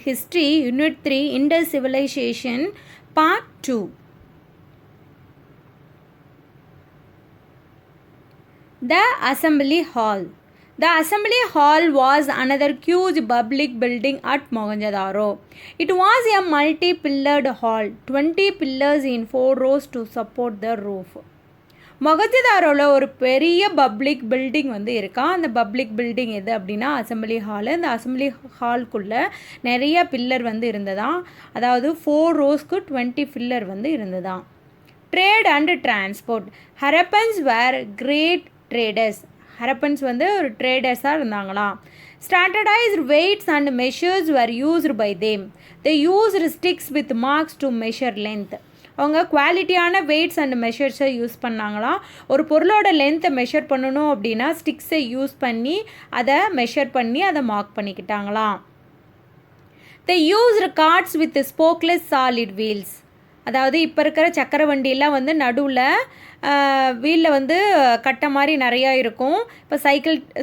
History, Unit 3, Indus Civilization, Part 2. The Assembly Hall. The Assembly Hall was another huge public building at Mohenjo-daro. It was a multi-pillared hall, 20 pillars in 4 rows to support the roof. மொகஞ்சதாரோவில் ஒரு பெரிய public building வந்து இருக்கா. அந்த public building எது அப்படின்னா assembly hall. அந்த assembly ஹால்குள்ளே நிறைய pillar வந்து இருந்ததாம். அதாவது 4 ரோஸ்க்கு 20 பில்லர் வந்து இருந்ததாம். Trade and transport. Harappans were great traders. Harappans வந்து ஒரு ட்ரேடர்ஸாக இருந்தாங்களாம். Standardised weights and measures were used by them. They used sticks with marks to measure length. அவங்க குவாலிட்டியான வெயிட்ஸ் அண்ட் மெஷர்ஸை யூஸ் பண்ணாங்களாம். ஒரு பொருளோட லென்த்தை மெஷர் பண்ணணும் அப்படின்னா ஸ்டிக்ஸை யூஸ் பண்ணி அதை மெஷர் பண்ணி அதை மார்க் பண்ணிக்கிட்டாங்களாம். They used carts with spokeless solid wheels. அதாவது இப்போ இருக்கிற சக்கர வண்டியெல்லாம் வந்து நடுவில் வீலில் வந்து கட்டை மாதிரி நிறையா இருக்கும். இப்போ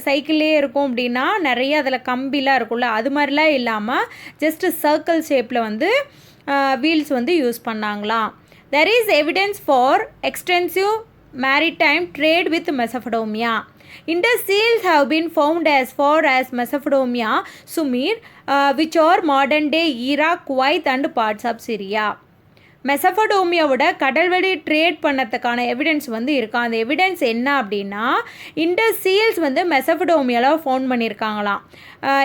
சைக்கிள்லே இருக்கும் அப்படின்னா நிறைய அதில் கம்பிலாம் இருக்கும்ல, அது மாதிரிலாம் இல்லாமல் ஜஸ்ட்டு சர்க்கிள் ஷேப்பில் வந்து வீல்ஸ் வந்து use பண்ணாங்களாம். There is evidence for extensive maritime trade with Mesopotamia. Indus seals have been found as far as Mesopotamia, Sumer, which are modern day Iraq, Kuwait and parts of Syria. மெசபடோமியாவோட கடல்வழி trade பண்ணதுக்கான evidence வந்து இருக்கா. அந்த evidence என்ன அப்படின்னா Indies seals வந்து மெசபடோமியாவில் found பண்ணியிருக்காங்களாம்.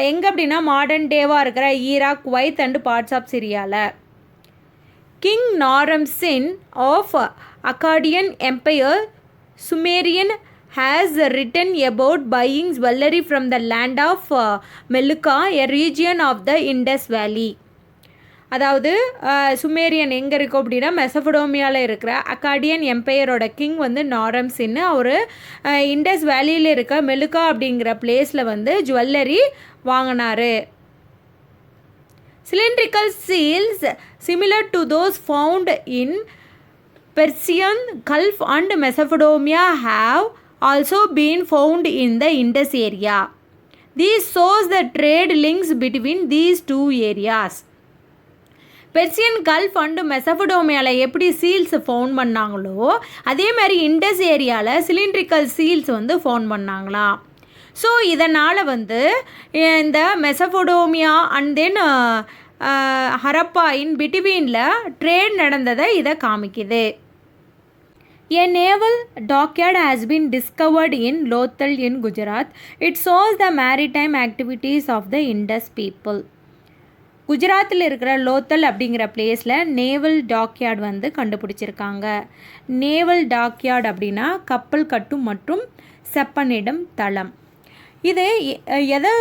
எங்கே அப்படின்னா modern டேவாக இருக்கிற Iraq, Kuwait and parts of சிரியாவில். King Naram-Sin of Akkadian Empire, Sumerian, has written about buying jewelry from the land of Meluka, a region of the Indus Valley. அதாவது Sumerian எங்கே இருக்கும் அப்படின்னா மெசபடோமியாவில் இருக்கிற அக்காடியன் எம்பையரோட கிங் வந்து நாரம்சின்னு அவர் Indies வேலியில் இருக்க Malacca அப்படிங்கிற பிளேஸில் வந்து ஜுவல்லரி வாங்கினார். Cylindrical seals similar to those found in Persian Gulf and Mesopotamia have also been found in the Indus area. This shows the trade links between these two areas. Persian Gulf and மெசபடோமியாவில் எப்படி seals found பண்ணாங்களோ அதே மாதிரி இண்டஸ் ஏரியாவில் cylindrical seals வந்து found பண்ணாங்களாம். So இதனால் வந்து இந்த Mesopotamia and then Harappa in பிட்வீனில் ட்ரேட் நடந்ததை இதை காமிக்குது. A naval dockyard has been discovered in Lothal in Gujarat. It shows the maritime activities of the Indus people. குஜராத்தில் இருக்கிற லோத்தல் அப்படிங்கிற பிளேஸில் நேவல் டாக்யார்டு வந்து கண்டுபிடிச்சிருக்காங்க. நேவல் டாக்யார்டு அப்படின்னா கப்பல் கட்டும் மற்றும் செப்பனிடும் தளம். இது எதை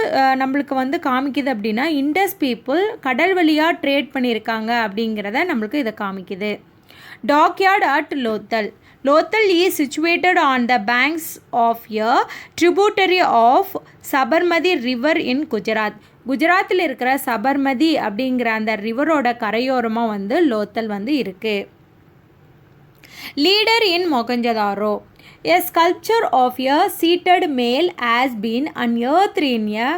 நம்மளுக்கு வந்து காமிக்குது அப்படின்னா இண்டஸ் பீப்புள் கடல் வழியாக ட்ரேட் பண்ணியிருக்காங்க அப்படிங்கிறத நம்மளுக்கு இதை காமிக்குது. Dockyard at Lothal. Lothal is situated on the banks of a tributary of Sabarmati river in Gujarat. குஜராத்தில் இருக்கிற சபர்மதி அப்படிங்கிற அந்த ரிவரோட கரையோரமாக வந்து லோத்தல் வந்து இருக்குது. Leader in Mohenjo-daro. A sculpture of a seated male has been unearthed in a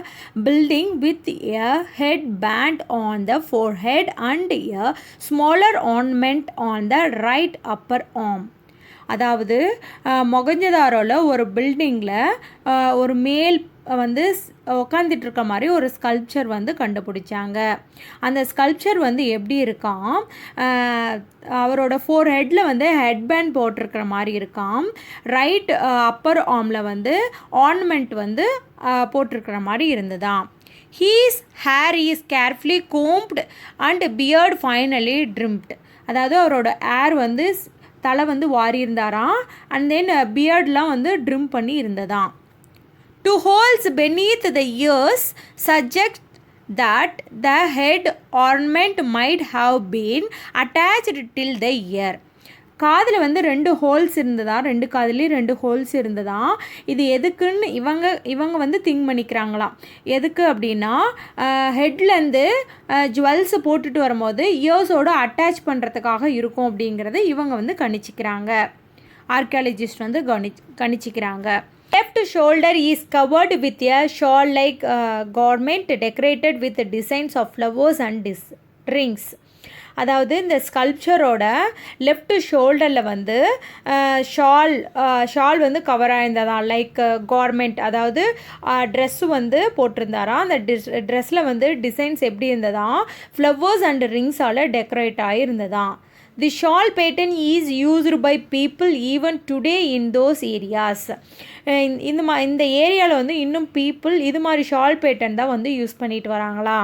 building with a headband on the forehead and a smaller ornament on the right upper arm. அதாவது மொகஞ்சதாரோவில் ஒரு பில்டிங்கில் ஒரு மேல் வந்து உக்காந்துட்டு இருக்க மாதிரி ஒரு ஸ்கல்ப்சர் வந்து கண்டுபிடிச்சாங்க. அந்த ஸ்கல்ப்சர் வந்து எப்படி இருக்காம், அவரோட 4 ஹெட்டில் வந்து ஹெட்பேண்ட் போட்டிருக்கிற மாதிரி இருக்காம். ரைட் அப்பர் ஆர்மில் வந்து ஆர்னமெண்ட் வந்து போட்டிருக்கிற மாதிரி இருந்ததாம். His hair is carefully combed and beard finally trimmed. அதாவது அவரோட ஹேர் வந்து தலை வந்து வாரி இருந்தாராம். அண்ட் தென் பியர்ட்லாம் வந்து ட்ரிம் பண்ணி இருந்ததாம். 2 holes beneath the ears suggest that the head ornament might have been attached till the ear. காதில் வந்து 2 ஹோல்ஸ் இருந்ததா, 2 காதுலேயும் 2 ஹோல்ஸ் இருந்ததா. இது எதுக்குன்னு இவங்க வந்து திங்க் பண்ணிக்கிறாங்களாம். எதுக்கு அப்படின்னா ஹெட்லேருந்து ஜுவல்ஸை போட்டுட்டு வரும்போது இயர்ஸோடு அட்டாச் பண்ணுறதுக்காக இருக்கும் அப்படிங்கிறத இவங்க வந்து கணிச்சிக்கிறாங்க. ஆர்கியாலஜிஸ்ட் வந்து கணிச்சிக்கிறாங்க. Left shoulder is covered with a shawl-like garment decorated with designs of flowers and rings. அதாவது இந்த ஸ்கல்ப்சரோட லெஃப்ட் ஷோல்டரில் வந்து ஷால் வந்து கவர் ஆயிருந்ததான், லைக் கார்மெண்ட், அதாவது ட்ரெஸ்ஸு வந்து போட்டிருந்தாராம். அந்த ட்ரெஸ்ஸில் வந்து டிசைன்ஸ் எப்படி இருந்ததான், ஃப்ளவர்ஸ் அண்ட் ரிங்ஸால் டெக்கரேட் ஆகியிருந்ததான். The shawl pattern is used by people even today in those areas. இந்த ஏரியாவில் வந்து இன்னும் பீப்புள் இது மாதிரி ஷால் பேட்டர்ன் தான் வந்து யூஸ் பண்ணிட்டு வராங்களா.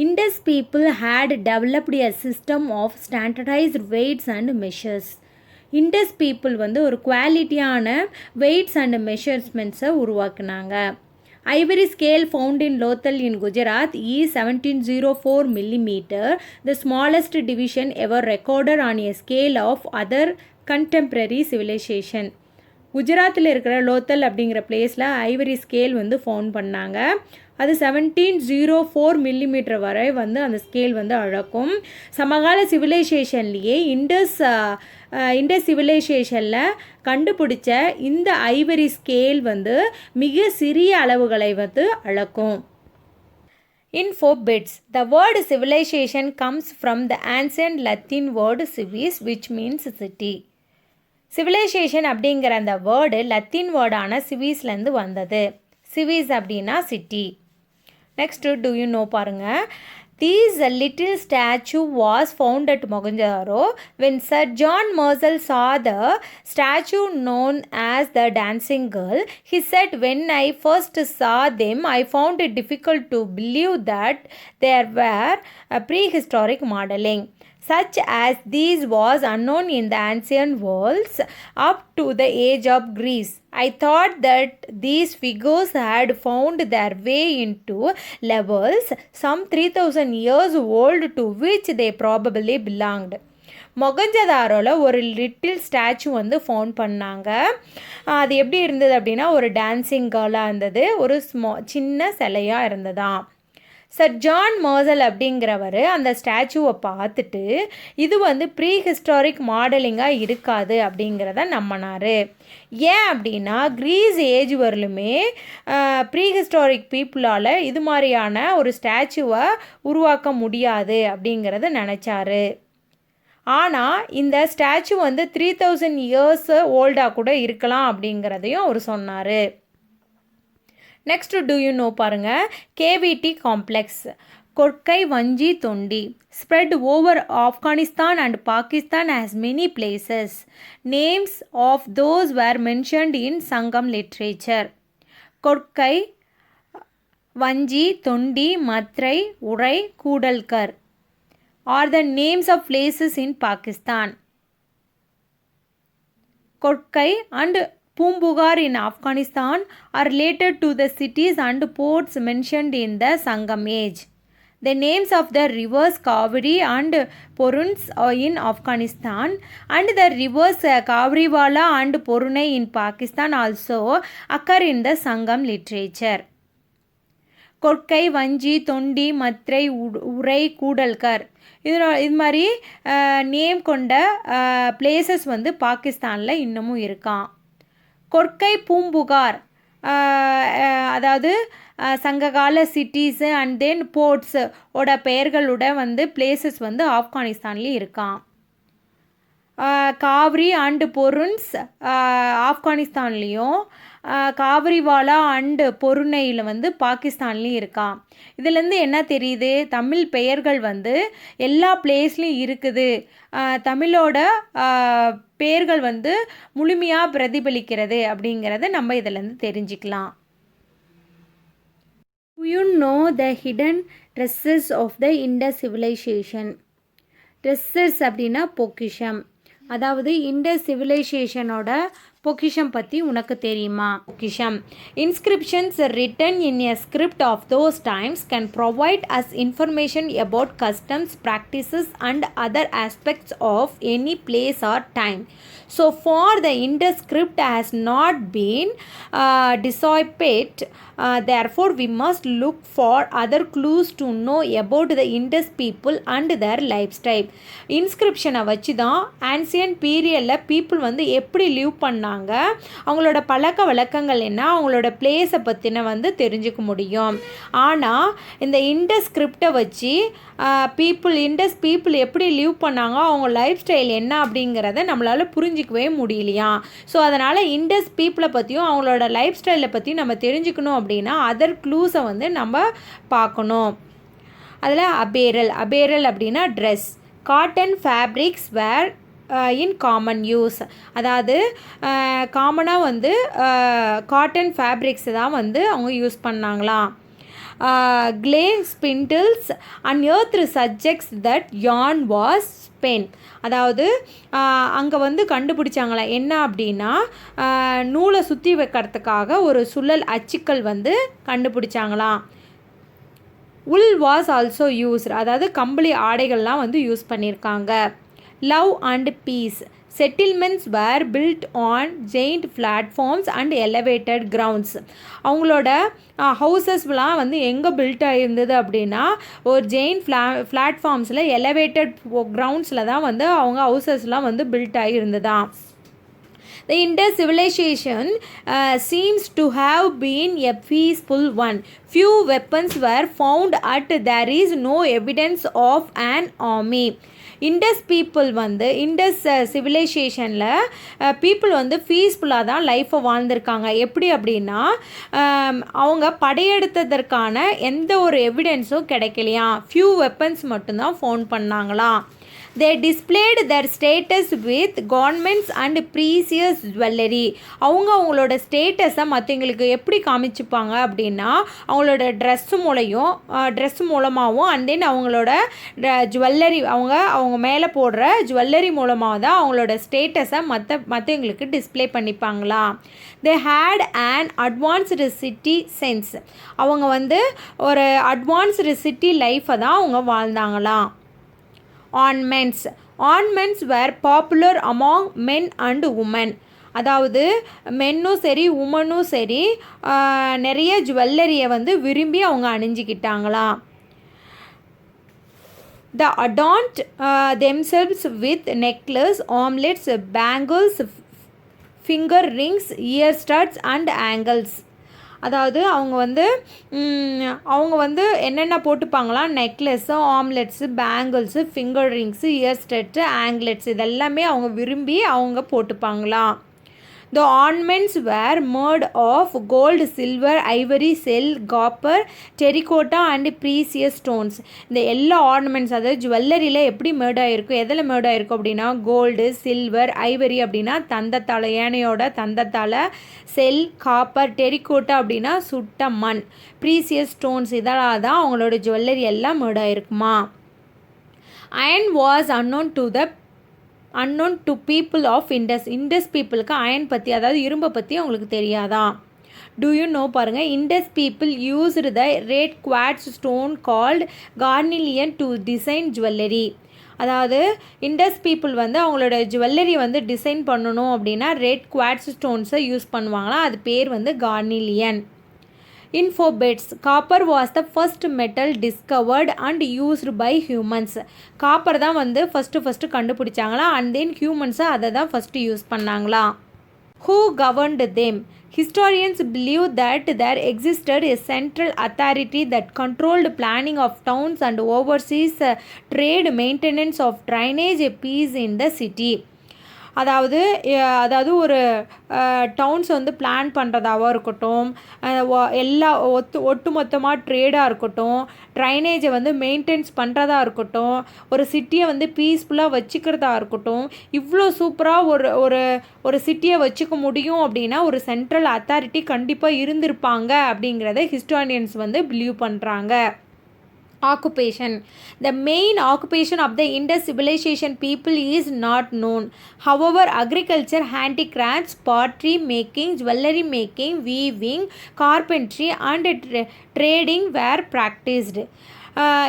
Indus people had developed a system of standardized weights and measures. Indus people வந்து ஒரு குவாலிட்டியான weights and measurements உருவாக்குனாங்க. Ivory scale found in Lothal in Gujarat is 1704 mm, the smallest division ever recorded on a scale of other contemporary civilization. குஜராத்தில் இருக்கிற லோத்தல் அப்படிங்கிற பிளேஸில் Ivory scale வந்து found பண்ணாங்க. அது 1704 மில்லிமீட்டர் வரை வந்து அந்த ஸ்கேல் வந்து அளக்கும். சமகால சிவிலைசேஷன்லேயே இண்டஸ் சிவிலைசேஷனில் கண்டுபிடிச்ச இந்த ஐவரி ஸ்கேல் வந்து மிக சிறிய அளவுகளை வந்து அளக்கும். In 4 bits, the word civilization comes from the ancient Latin word civis, which means city. Civilisation அப்படிங்கிற அந்த வேர்டு லத்தீன் வேர்டான சிவிஸ்லேருந்து வந்தது. சிவிஸ் அப்படின்னா city. Next do you know பாருங்கள். This little statue was found at Mohenjo-daro. When Sir John Marshall saw the statue known as the Dancing Girl, he said, "When I first saw them, I found it difficult to believe that there were prehistoric modeling. Such as these was unknown in the ancient worlds up to the age of Greece. I thought that these figures had found their way into levels some 3000 years old to which they probably belonged." மொகஞ்சதாரோவில் ஒரு little statue வந்து found பண்ணாங்க. அது எப்படி இருந்தது அப்படின்னா, ஒரு dancing கேர்ளாக இருந்தது, ஒரு சின்ன சிலையாக இருந்ததாம். சர் ஜான் மர்சல் அப்படிங்கிறவர் அந்த ஸ்டாச்சுவை பார்த்துட்டு இது வந்து ப்ரீ ஹிஸ்டாரிக் மாடலிங்காக இருக்காது அப்படிங்கிறத நம்பினார். ஏன் அப்படின்னா, க்ரீஸ் ஏஜ் வரலுமே ப்ரீ ஹிஸ்டாரிக் பீப்புளால் இது மாதிரியான ஒரு ஸ்டாச்சுவை உருவாக்க முடியாது அப்படிங்கிறத நினச்சாரு. ஆனால் இந்த ஸ்டாச்சு வந்து 3000 இயர்ஸ் ஓல்டாக கூட இருக்கலாம் அப்படிங்கிறதையும் அவர் சொன்னார். நெக்ஸ்ட் டு யூ நோ பாருங்கள். கேவிடி காம்ப்ளெக்ஸ், கொற்கை வஞ்சி Thondi, spread over Afghanistan and Pakistan as many places. Names of those were mentioned in Sangam literature. Korkai, வஞ்சி, தொண்டி, மத்ரை, உரை, கூடல்கர் are the names of places in Pakistan. Korkai and Pumbugar in Afghanistan are related to the cities and ports mentioned in the Sangam age. The names of the rivers Kaveri and Poruns in Afghanistan and the rivers Kavriwala and Porunai in Pakistan also occur in the Sangam literature. Korkai, வஞ்சி, தொண்டி, மத்ரை, உரை, கூடல்கர் இது மாதிரி name கொண்ட places வந்து பாகிஸ்தானில் இன்னமும் இருக்கான். கொற்கை பூம்புகார், அதாவது சங்ககால சிட்டிஸு அண்ட் தென் போர்ட்ஸு ஓட பெயர்களோட வந்து பிளேசஸ் வந்து ஆப்கானிஸ்தான்லேயும் இருக்கான். காவிரி அண்டு பொருன்ஸ் ஆப்கானிஸ்தான்லேயும், காவிரிவாலா அண்டு பொருணையில் வந்து பாகிஸ்தான்லேயும் இருக்கான். இதுலேருந்து என்ன தெரியுது, தமிழ் பெயர்கள் வந்து எல்லா பிளேஸ்லையும் இருக்குது, தமிழோட பெயர்கள் வந்து முழுமையாக பிரதிபலிக்கிறது அப்படிங்கிறத நம்ம இதிலேருந்து தெரிஞ்சுக்கலாம். You know the hidden treasures of the Indus civilization. Treasures அப்படின்னா பொக்கிஷம். அதாவது இண்டஸ் சிவிலைசேஷனோட பொக்கிஷம் பற்றி உனக்கு தெரியுமா? பொக்கிஷம், inscriptions written in a script of those times can provide us information about customs, practices and other aspects of any place or time. So far the Indus script has not been deciphered. Therefore we must look for other clues to know about the Indus people and their lifestyle. இன்ஸ்கிரிப்ஷனை வச்சு தான் ancient பீரியடில் people வந்து எப்படி live பண்ணாங்க தெரிஞ்சுக்கிட்டாங்க. அவங்களோட பழக்க வழக்கங்கள் என்ன, அவங்களோட பிளேஸை பற்றின வந்து தெரிஞ்சுக்க முடியும். ஆனால் இந்த இண்டஸ் ஸ்கிரிப்டை வச்சு இண்டஸ் பீப்புள் எப்படி லீவ் பண்ணாங்க, அவங்க லைஃப் ஸ்டைல் என்ன அப்படிங்கிறத நம்மளால் புரிஞ்சிக்கவே முடியலையா. ஸோ அதனால் இண்டஸ் பீப்புளை பற்றியும் அவங்களோட லைஃப் ஸ்டைலை பற்றியும் நம்ம தெரிஞ்சுக்கணும் அப்படின்னா அதர் க்ளூஸை வந்து நம்ம பார்க்கணும். அதில் அபேரல் அப்படின்னா dress. Cotton fabrics were in common use. அதாவது காமனாக வந்து காட்டன் ஃபேப்ரிக்ஸ் தான் வந்து அவங்க யூஸ் பண்ணாங்களாம். Clay spindles unearthed suggests that yarn was spun. அதாவது அங்கே வந்து கண்டுபிடிச்சாங்களா என்ன அப்படின்னா நூலை சுற்றி வைக்கிறதுக்காக ஒரு சுழல் அச்சுக்கள் வந்து கண்டுபிடிச்சாங்களாம். Wool was also used. அதாவது கம்பளி ஆடைகள்லாம் வந்து யூஸ் பண்ணியிருக்காங்க. Love and peace. Settlements were built on giant platforms and elevated grounds. அவங்களோட ஹவுசஸ்லாம் வந்து எங்கே பில்ட் ஆகிருந்தது அப்படின்னா ஒரு ஜெயிண்ட் பிளாட்ஃபார்ம்ஸில் எலவேட்டட் கிரவுண்ட்ஸில் தான் வந்து அவங்க ஹவுசஸ்லாம் வந்து build ஆகியிருந்ததான். The Indus civilization seems to have been a peaceful one. Few weapons were found and there is no evidence of an army. Indus people வந்து இண்டஸ் சிவிலைசேஷனில் பீப்புள் வந்து பீஸ்ஃபுல்லாக தான் லைஃப்பை வாழ்ந்திருக்காங்க. எப்படி அப்படின்னா அவங்க படையெடுத்ததற்கான எந்த ஒரு எவிடன்ஸும் கிடைக்கலையா. ஃபியூ வெப்பன்ஸ் மட்டும்தான் found பண்ணாங்களாம். They displayed their status with garments and precious jewelry. அவங்களோட ஸ்டேட்டஸை மற்றவங்களுக்கு எப்படி காமிச்சுப்பாங்க அப்படின்னா அவங்களோட ட்ரெஸ் மூலமாகவும் அண்ட் தென் அவங்களோட ஜுவல்லரி அவங்க மேலே போடுற ஜுவல்லரி மூலமாக தான் அவங்களோட ஸ்டேட்டஸை மற்றவங்களுக்கு display பண்ணிப்பாங்களாம். They had an advanced city sense. அவங்க வந்து ஒரு அட்வான்ஸ்டு சிட்டி லைஃப்பை தான் அவங்க வாழ்ந்தாங்களாம். Ornaments were popular among men and women. அதாவது மென்னும் சரி உமனும் சரி நிறைய ஜுவல்லரியை வந்து விரும்பி அவங்க அணிஞ்சிக்கிட்டாங்களாம். The adorned themselves with necklace, armlets, bangles, finger rings, ear studs and angles. அதாவது அவங்க வந்து என்னென்ன போட்டுப்பாங்களாம், necklace, armlets, bangles, finger rings, ear studs, anklets இதெல்லாமே அவங்க விரும்பி அவங்க போட்டுப்பாங்களாம். The ornaments were made of gold, silver, ivory, silk, copper, terracotta and precious stones. இந்த எல்லா ஆர்னமெண்ட்ஸ் அதாவது ஜுவல்லரியில் எப்படி மேட் ஆகிருக்கும், எதில் மேட் ஆகிருக்கும் அப்படின்னா கோல்டு, சில்வர், ஐவரி அப்படின்னா தந்தத்தால், யானையோட தந்தத்தால், செல், காப்பர், டெரிகோட்டா அப்படின்னா சுட்ட மண், ப்ரீசியஸ் ஸ்டோன்ஸ் இதெல்லாம் தான் அவங்களோட ஜுவல்லரி எல்லாம் மேட் ஆகிருக்குமா. Iron was unknown to people of Indus பீப்புளுக்கு அயன் பற்றி அதாவது இரும்பை பற்றி அவங்களுக்கு தெரியாதான். Do you know பாருங்கள், Indus people used the red quartz stone called carnelian to design jewelry. அதாவது இண்டஸ் பீப்புள் வந்து அவங்களோட ஜுவல்லரி வந்து டிசைன் பண்ணணும் அப்படின்னா ரெட் குவாட்ஸ் ஸ்டோன்ஸை யூஸ் பண்ணுவாங்களாம். அது பேர் வந்து carnelian. Infobets. Copper was the first metal discovered and used by humans. Copper தான் வந்து ஃபஸ்ட்டு கண்டுபிடிச்சாங்களா அண்ட் தென் ஹியூமன்ஸை அதை தான் ஃபஸ்ட்டு யூஸ் பண்ணாங்களா. Who governed them? Historians believe that there existed a central authority that controlled planning of towns and overseas trade, maintenance of drainage, peace in the city. அதாவது ஒரு downs வந்து plan பண்ணுறதாகவும் இருக்கட்டும், எல்லா ஒட்டுமொத்தமாக ட்ரேடாக இருக்கட்டும், ட்ரைனேஜை வந்து மெயின்டைன்ஸ் பண்ணுறதா இருக்கட்டும், ஒரு சிட்டியை வந்து பீஸ்ஃபுல்லாக வச்சுக்கிறதா இருக்கட்டும், இவ்வளோ சூப்பராக ஒரு சிட்டியை வச்சுக்க முடியும் அப்படின்னா ஒரு சென்ட்ரல் அத்தாரிட்டி கண்டிப்பாக இருந்திருப்பாங்க அப்படிங்கிறத ஹிஸ்டாரியன்ஸ் வந்து பிலீவ் பண்ணுறாங்க. Occupation. The main occupation of the Indus civilization people is not known. However, agriculture, handicrafts, pottery making, jewelry making, weaving, carpentry and trading were practiced.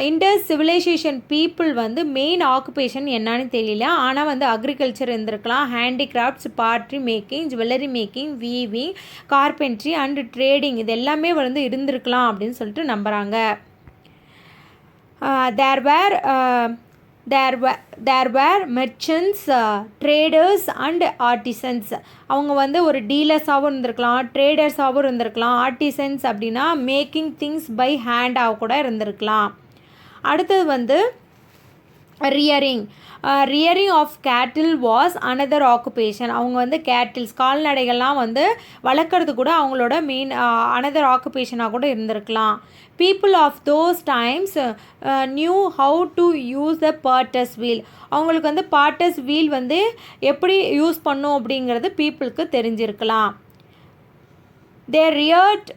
Indus civilisation people வந்து main occupation என்னன்னு தெரியல, ஆனால் வந்து agriculture இருந்திருக்கலாம், handicrafts, pottery making, jewellery making, weaving, carpentry and trading இது எல்லாமே வந்து இருந்திருக்கலாம் அப்படின்னு சொல்லிட்டு நம்புகிறாங்க. There were there were merchants, traders and artisans. அவங்க வந்து ஒரு டீலர்ஸாகவும் இருந்திருக்கலாம், ட்ரேடர்ஸாகவும் இருந்திருக்கலாம். ஆர்டிசன்ஸ் அப்படின்னா மேக்கிங் திங்ஸ் பை ஹேண்டாக கூட இருந்திருக்கலாம். அடுத்தது வந்து rearing of cattle was another occupation. அவங்க வந்து கேட்டில்ஸ் கால்நடைகள்லாம் வந்து வளர்க்குறது கூட அவங்களோட மெயின் அனதர் ஆக்குபேஷனாக கூட இருந்திருக்கலாம். People of those times knew how to use the potter's wheel. அவங்களுக்கு வந்து பாட்டர்ஸ் வீல் வந்து எப்படி யூஸ் பண்ணும் அப்படிங்கிறது பீப்புளுக்கு தெரிஞ்சிருக்கலாம். They reared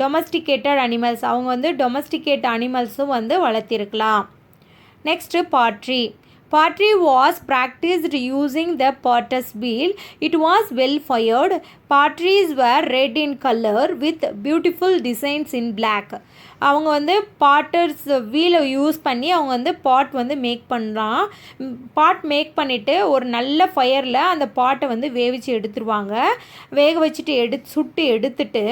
domesticated animals. அவங்க வந்து டொமஸ்டிகேட் அனிமல்ஸும் வந்து வளர்த்திருக்கலாம். Next Pottery was practiced using the potter's wheel. It was well fired. Potteries were red in color with beautiful designs in black. அவங்க வந்து பாட்டர்ஸ் வீலை யூஸ் பண்ணி அவங்க வந்து பாட் வந்து மேக் பண்ணலாம். பாட் மேக் பண்ணிவிட்டு ஒரு நல்ல ஃபயரில் அந்த பாட்டை வந்து வேவிச்சு எடுத்துருவாங்க. வேக வச்சுட்டு சுட்டு எடுத்துட்டு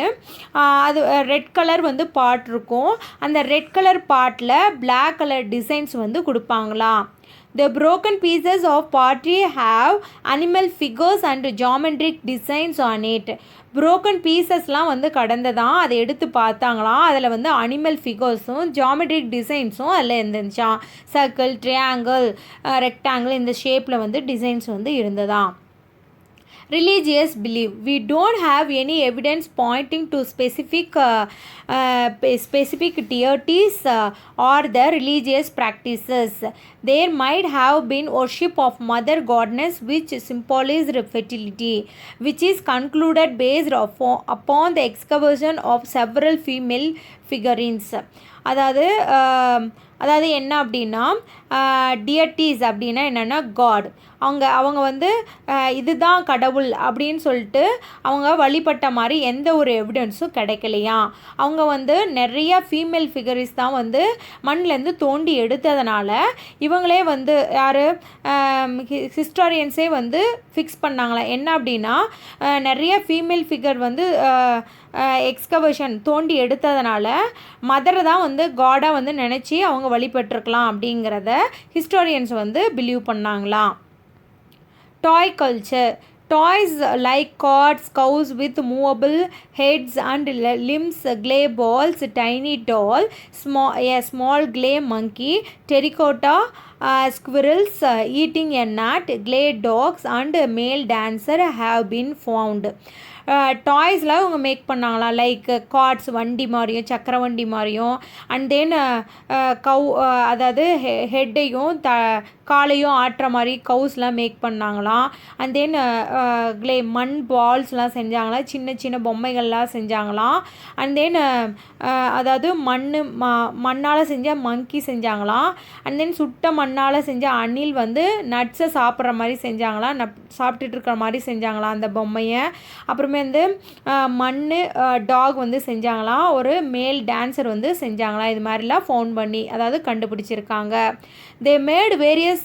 அது ரெட் கலர் வந்து பாட் இருக்கும். அந்த ரெட் கலர் பாட்டில் பிளாக் கலர் டிசைன்ஸ் வந்து கொடுப்பாங்களாம். The broken pieces of pottery have animal figures and geometric designs on it. broken piecesலாம் வந்து கடந்ததான் அதை எடுத்து பார்த்தாங்களாம். அதில் வந்து அனிமல் ஃபிகர்ஸும் ஜியாமெட்ரிக் டிசைன்ஸும் அதில் இருந்துச்சான். சர்க்கிள், ட்ரையாங்கிள், ரெக்டாங்கிள் இந்த ஷேப்பில் வந்து டிசைன்ஸ் வந்து இருந்ததாம். Religious belief. We don't have any evidence pointing to specific deities or the religious practices. There might have been worship of mother goddess which symbolized fertility, which is concluded based upon the excavation of several female figurines. அதாவது என்ன அப்படின்னா டியட்டிஸ் அப்படின்னா என்னென்னா God. அவங்க வந்து இதுதான் கடவுள் அப்படின்னு சொல்லிட்டு அவங்க வழிபட்ட மாதிரி எந்த ஒரு எவிடன்ஸும் கிடைக்கலையா. அவங்க வந்து நிறையா ஃபீமேல் ஃபிகரிஸ் தான் வந்து மண்ணிலேருந்து தோண்டி எடுத்ததுனால இவங்களே வந்து யார் ஹிஸ்டாரியன்ஸே வந்து ஃபிக்ஸ் பண்ணாங்களா என்ன அப்படின்னா நிறைய ஃபீமேல் ஃபிகர் வந்து எக்ஸ்கவேஷன் தோண்டி எடுத்ததுனால மதரை தான் வந்து காடாக வந்து நினச்சி அவங்க வழிபட்டிருக்கலாம் அப்படிங்கிறத ஹிஸ்டாரியன்ஸ் வந்து believe பண்ணாங்களாம். Toy culture. Toys like carts, cows with movable heads and limbs, clay balls, tiny doll, a small clay monkey, terracotta squirrels eating a nut, clay dogs and male dancer have been found. டாய்ஸில் அவங்க make பண்ணாங்களாம். Like cards வண்டி மாதிரியும் சக்கர வண்டி மாதிரியும் and then அதாவது ஹெட்டையும் காலையும் ஆட்டுற மாதிரி கவுஸ்லாம் make பண்ணாங்களாம். And then மண் பால்ஸ்லாம் செஞ்சாங்களாம். சின்ன சின்ன பொம்மைகள்லாம் செஞ்சாங்களாம். அண்ட் தென் அதாவது மண்ணால் செஞ்ச மங்கி செஞ்சாங்களாம். அண்ட் தென் சுட்ட மண்ணால் செஞ்ச அணில் வந்து நட்ஸை சாப்பிட்ற மாதிரி செஞ்சாங்களாம். சாப்பிட்டுட்டு இருக்கிற மாதிரி செஞ்சாங்களாம் அந்த பொம்மையை. அப்புறமே வந்து மண் டாக் வந்து செஞ்சாங்களாம். ஒரு மேல் டான்ஸர் வந்து செஞ்சாங்களாம். இது மாதிரிலாம் ஃபவுண்ட் பண்ணி அதாவது கண்டுபிடிச்சிருக்காங்க. They made various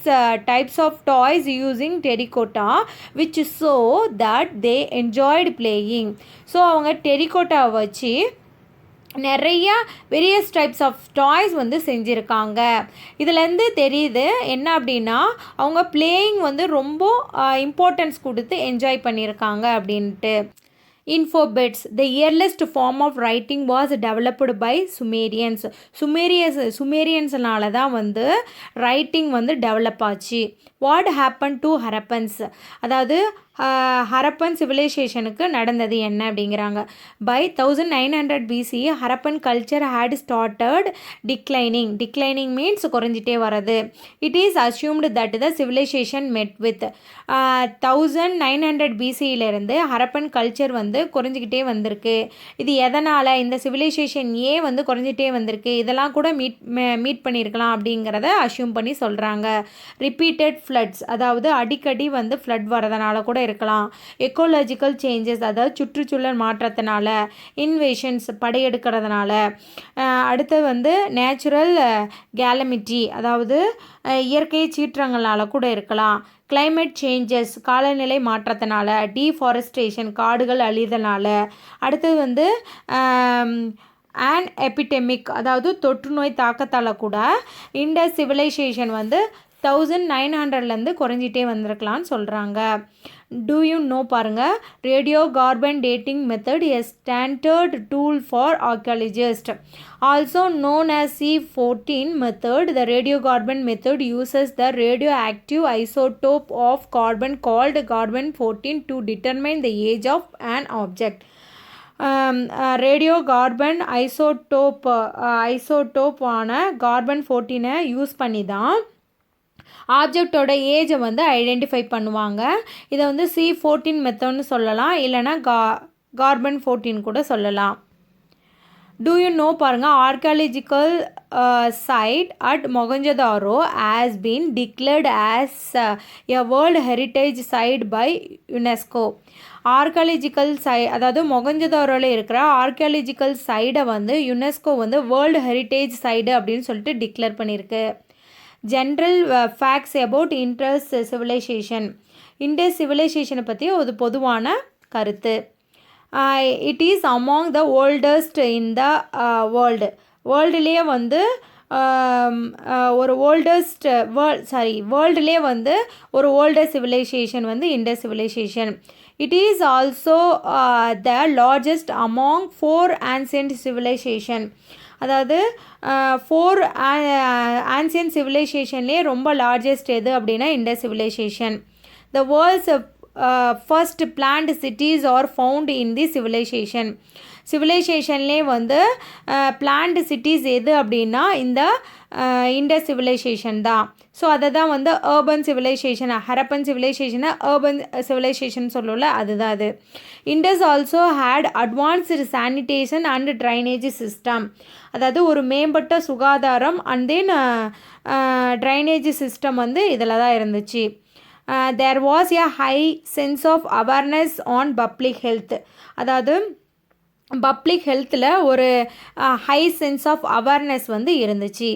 types of toys using terracotta which show that they enjoyed playing. So அவங்க டெரிகோட்டாவை வச்சு நிறையா வேரியஸ் டைப்ஸ் ஆஃப் டாய்ஸ் வந்து செஞ்சுருக்காங்க. இதுலேருந்து தெரியுது என்ன அப்படின்னா அவங்க பிளேயிங் வந்து ரொம்ப இம்பார்ட்டன்ஸ் கொடுத்து என்ஜாய் பண்ணியிருக்காங்க அப்படின்ட்டு. Alphabets. The earliest form of writing was developed by Sumerians. சுமேரியன்ஸ்னால தான் வந்து ரைட்டிங் வந்து டெவலப் ஆச்சு. What happen to Harappans. அதாவது ஹரப்பன் சிவிலைசேஷனுக்கு நடந்தது என்ன அப்படிங்கிறாங்க. By 1900 BC Harappan culture had started declining means குறைஞ்சிட்டே வர்றது. It is assumed that the civilisation met with 1900 BCயிலேருந்து ஹரப்பன் கல்ச்சர் வந்து குறைஞ்சிக்கிட்டே வந்திருக்கு. இது எதனால் இந்த சிவிலைசேஷன் ஏன் வந்து குறைஞ்சிட்டே வந்திருக்கு இதெல்லாம் கூட மீட் பண்ணியிருக்கலாம் அப்படிங்கிறத அஸ்யூம் பண்ணி சொல்கிறாங்க. ரிப்பீட்டட் ஃப்ளட்ஸ் அதாவது அடிக்கடி வந்து ஃப்ளட் வரதுனால கூட இருக்கலாம். எக்கோலாஜிக்கல் சேஞ்சஸ் அதாவது சுற்றுச்சூழல் மாற்றத்தினால, இன்வேஷன்ஸ் படையெடுக்கிறதுனால, அடுத்து வந்து நேச்சுரல் கேலமிட்டி அதாவது இயற்கை சீற்றங்களால் கூட இருக்கலாம். கிளைமேட் சேஞ்சஸ் காலநிலை மாற்றத்தினால, டீஃபாரஸ்ட்ரேஷன் காடுகள் அழிதனால, அடுத்தது வந்து அண்ட் எபிடெமிக் அதாவது தொற்று நோய் தாக்கத்தால் கூட இந்த சிவிலைசேஷன் வந்து 1900லேருந்து குறைஞ்சிட்டே வந்திருக்கலாம்னு சொல்கிறாங்க. டூ யூ நோ பாருங்கள், radio carbon dating method a standard tool for archaeologist also known as C14 method. The radiocarbon method uses the radioactive isotope of carbon called carbon-14 to determine the age of an object. Radio carbon ஐசோட்டோப்பான carbon fourteen use பண்ணி தான் ஆப்ஜெக்டோட ஏஜை வந்து identify பண்ணுவாங்க. இதை வந்து C14 மெத்தட்னு சொல்லலாம், இல்லைனா carbon fourteen கூட சொல்லலாம். டூ யூ நோ பாருங்கள், archaeological site at Mohenjodaro has been declared as a world heritage site by UNESCO. Archaeological அதாவது மொகஞ்சதாரோவில் இருக்கிற ஆர்கியாலஜிக்கல் சைடை வந்து யுனெஸ்கோ வந்து வேர்ல்டு ஹெரிட்டேஜ் சைடு அப்படின்னு சொல்லிட்டு டிக்ளேர் பண்ணியிருக்கு. General facts about Indus civilisation. Indus சிவிலைசேஷனை பற்றி ஒரு பொதுவான கருத்து. It is among the oldest in the world. வேர்ல்டுலேயே வந்து ஒரு வேர்ல்டுலேயே வந்து ஒரு ஓல்டஸ்ட் சிவிலைசேஷன் வந்து Indus civilisation. It is also the largest among 4 ancient civilisation. அதாவது 4 ஆன்சியன்ட் சிவிலைசேஷன்லேயே ரொம்ப லார்ஜஸ்ட் எது அப்படின்னா Indus civilisation. The world's first planned cities are found in the civilisation. சிவிலைசேஷன்லேயே வந்து பிளான்ட் சிட்டிஸ் எது அப்படின்னா இந்த இண்டஸ் சிவிலைசேஷன் தான். ஸோ அதை தான் வந்து அர்பன் சிவிலைசேஷன், ஹரப்பன் சிவிலைசேஷனை அர்பன் சிவிலைசேஷன் சொல்லல, அதுதான் அது. Indus also had advanced sanitation and drainage system. அதாவது ஒரு மேம்பட்ட சுகாதாரம் அண்ட் தென் ட்ரைனேஜ் சிஸ்டம் வந்து இதில் தான் இருந்துச்சு. there was a high sense of awareness on public health. அதாவது பப்ளிக் ஹெல்த்தில் ஒரு ஹை சென்ஸ் ஆஃப் அவேர்னஸ் வந்து இருந்துச்சு.